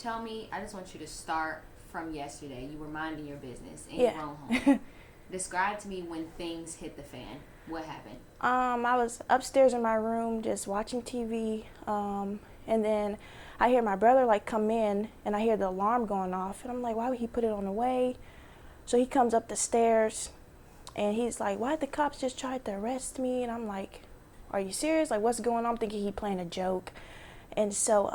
tell me, I just want you to start from yesterday. You were minding your business in Yeah. your own home. Describe to me when things hit the fan. What happened? I was upstairs in my room just watching TV, and then I hear my brother like come in, and I hear the alarm going off, and I'm like, why would he put it on the way? So he comes up the stairs, and he's like, why did the cops just try to arrest me? And I'm like, are you serious? Like, what's going on? I'm thinking he playing a joke. And so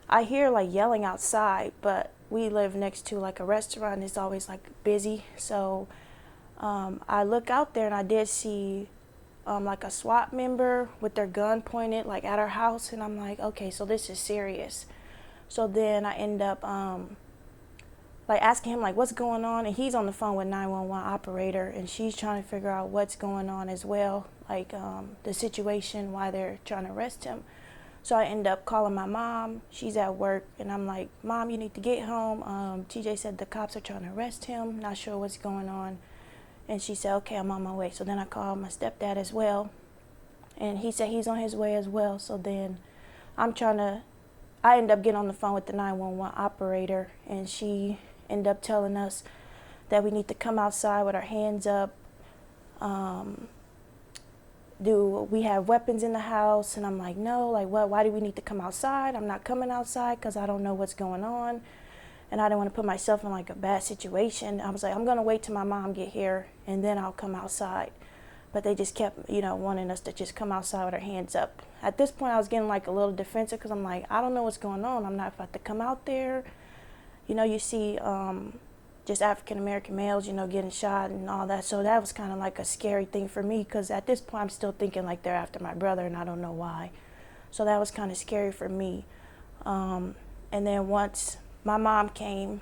I hear like yelling outside, but we live next to like a restaurant. It's always like busy. So I look out there and I did see like a SWAT member with their gun pointed like at our house. And I'm like, okay, so this is serious. So then I end up like asking him like what's going on, and he's on the phone with 911 operator, and she's trying to figure out what's going on as well, like the situation, why they're trying to arrest him. So I end up calling my mom. She's at work, and I'm like, Mom, you need to get home. TJ said the cops are trying to arrest him. Not sure what's going on. And she said, okay, I'm on my way. So then I called my stepdad as well, and he said he's on his way as well. So then I end up getting on the phone with the 911 operator, and she ended up telling us that we need to come outside with our hands up. Do we have weapons in the house? And I'm like, no, like what? Why do we need to come outside? I'm not coming outside because I don't know what's going on. And I didn't want to put myself in like a bad situation. I was like, I'm going to wait till my mom get here and then I'll come outside. But they just kept, wanting us to just come outside with our hands up. At this point, I was getting like a little defensive because I'm like, I don't know what's going on. I'm not about to come out there. You see just African American males, getting shot and all that. So that was kind of like a scary thing for me because at this point I'm still thinking like they're after my brother and I don't know why. So that was kind of scary for me. And then once my mom came,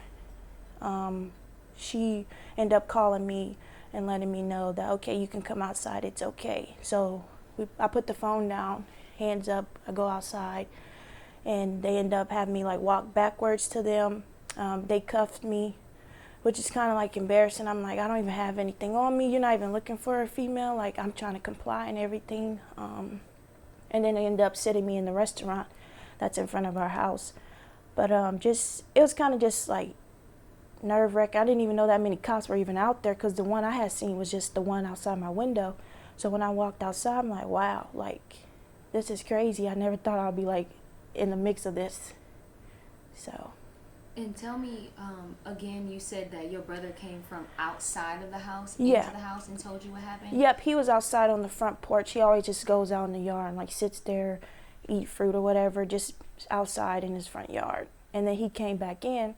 she ended up calling me and letting me know that, okay, you can come outside, it's okay. So I put the phone down, hands up, I go outside, and they end up having me like walk backwards to them. They cuffed me, which is kind of like embarrassing. I'm like, I don't even have anything on me. You're not even looking for a female. Like, I'm trying to comply and everything. And then they end up sitting me in the restaurant that's in front of our house. But it was kind of just like nerve-wracking. I didn't even know that many cops were even out there because the one I had seen was just the one outside my window. So when I walked outside, I'm like, wow, like, this is crazy. I never thought I'd be like in the mix of this. So. And tell me, again, you said that your brother came from outside of the house Yeah. into the house and told you what happened? Yep, he was outside on the front porch. He always just goes out in the yard and like sits there, eat fruit or whatever, just outside in his front yard. And then he came back in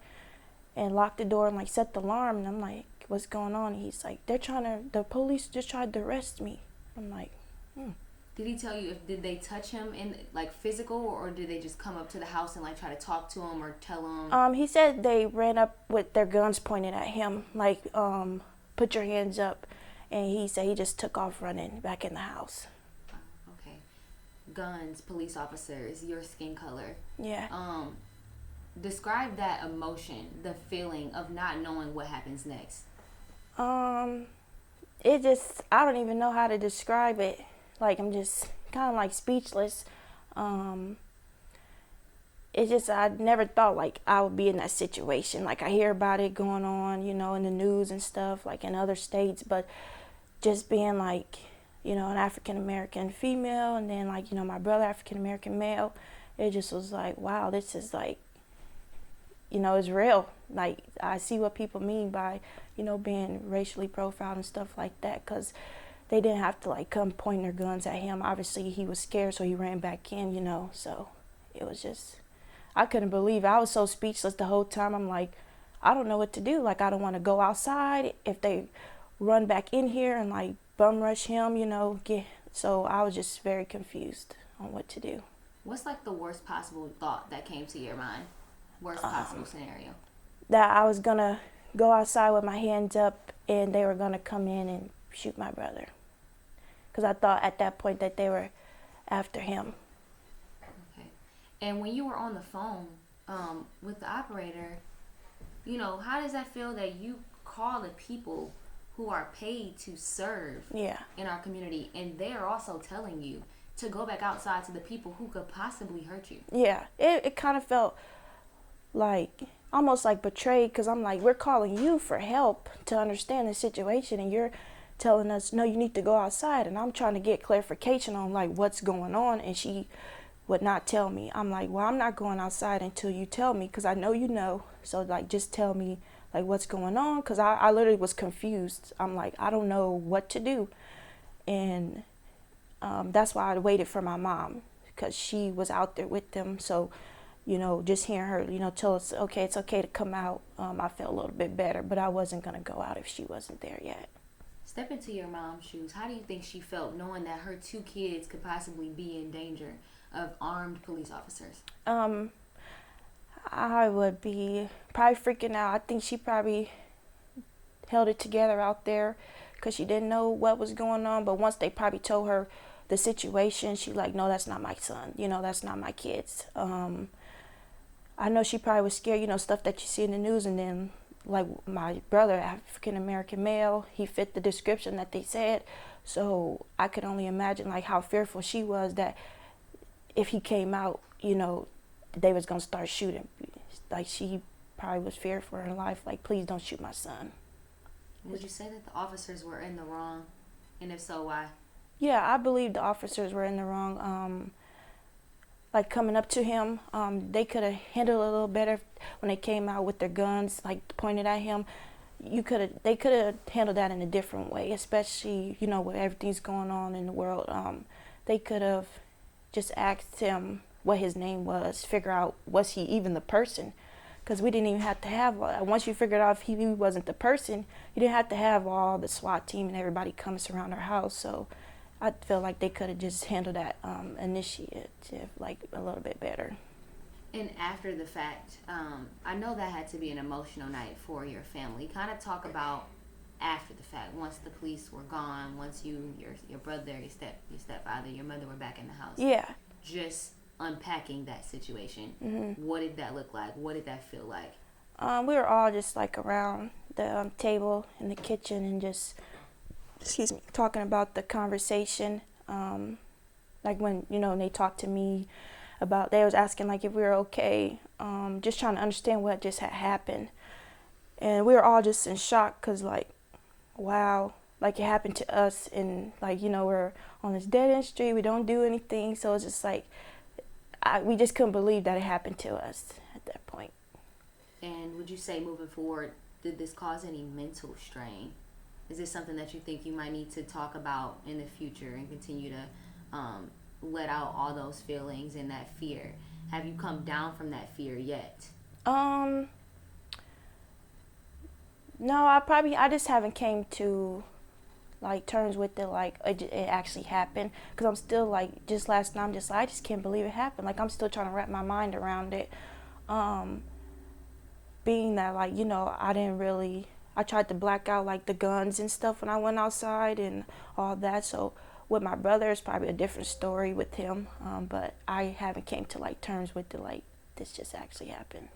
and locked the door and like set the alarm. And I'm like, what's going on? And he's like, the police just tried to arrest me. I'm like, Did he tell you did they touch him in like physical, or did they just come up to the house and like try to talk to him or tell him? He said they ran up with their guns pointed at him, like, put your hands up. And he said he just took off running back in the house. Okay. Guns, police officers, your skin color. Yeah. Describe that emotion, the feeling of not knowing what happens next. I don't even know how to describe it. Like, I'm just kind of like speechless. I never thought like I would be in that situation. Like, I hear about it going on, in the news and stuff, like in other states, but just being like, an African American female, and then like, my brother African American male, it just was like, wow, this is like, it's real. Like, I see what people mean by, being racially profiled and stuff like that, because they didn't have to like come pointing their guns at him. Obviously he was scared, so he ran back in, so it was just, I couldn't believe it. I was so speechless the whole time. I'm like, I don't know what to do. Like, I don't want to go outside if they run back in here and like bum rush him, so I was just very confused on what to do. What's like the worst possible thought that came to your mind? Worst possible scenario? That I was gonna go outside with my hands up and they were gonna come in and shoot my brother, because I thought at that point that they were after him. Okay. And when you were on the phone with the operator, how does that feel that you call the people who are paid to serve in our community, and they're also telling you to go back outside to the people who could possibly hurt you? Yeah, it kind of felt like almost like betrayed, because I'm like, we're calling you for help to understand the situation, and you're telling us, no, you need to go outside. And I'm trying to get clarification on like what's going on, and she would not tell me. I'm like, well, I'm not going outside until you tell me, because I know you know. So like, just tell me like what's going on, because I literally was confused. I'm like, I don't know what to do. And that's why I waited for my mom, because she was out there with them. So, you know, just hearing her, you know, tell us, okay, it's okay to come out, I felt a little bit better, but I wasn't going to go out if she wasn't there yet. Step into your mom's shoes. How do you think she felt knowing that her 2 kids could possibly be in danger of armed police officers? I would be probably freaking out. I think she probably held it together out there because she didn't know what was going on. But once they probably told her the situation, she like, no, that's not my son. You know, that's not my kids. I know she probably was scared, you know, stuff that you see in the news. And then like my brother, African American male, he fit the description that they said. So I could only imagine like how fearful she was that if he came out, you know, they was gonna start shooting. Like she probably was feared for her life. Like, please don't shoot my son. Would you say that the officers were in the wrong? And if so, why? Yeah, I believe the officers were in the wrong. Like coming up to him, they could have handled it a little better when they came out with their guns, like pointed at him. They could have handled that in a different way, especially, you know, with everything's going on in the world. They could have just asked him what his name was, figure out was he even the person, because we didn't even have to have once you figured out if he wasn't the person, you didn't have to have all the SWAT team and everybody come surround our house. So I feel like they could have just handled that initiative like a little bit better. And after the fact, I know that had to be an emotional night for your family. Kind of talk about after the fact, once the police were gone, once you, your brother, your stepfather, your mother were back in the house. Yeah. Just unpacking that situation. Mm-hmm. What did that look like? What did that feel like? We were all just like around the table in the kitchen and just, talking about the conversation. Like when, you know, they talked to me about, they was asking like if we were okay, just trying to understand what just had happened. And we were all just in shock because like, wow, like it happened to us, and like, you know, we're on this dead end street, we don't do anything, so it's just like, we just couldn't believe that it happened to us at that point. And would you say moving forward, did this cause any mental strain? Is this something that you think you might need to talk about in the future and continue to let out all those feelings and that fear? Have you come down from that fear yet? No, I just haven't came to like terms with it, like it actually happened, because I'm still like, just last night I'm just like, I just can't believe it happened. Like I'm still trying to wrap my mind around it, being that like, you know, I tried to black out like the guns and stuff when I went outside and all that. So with my brother, it's probably a different story with him, but I haven't came to like terms with it, like this just actually happened.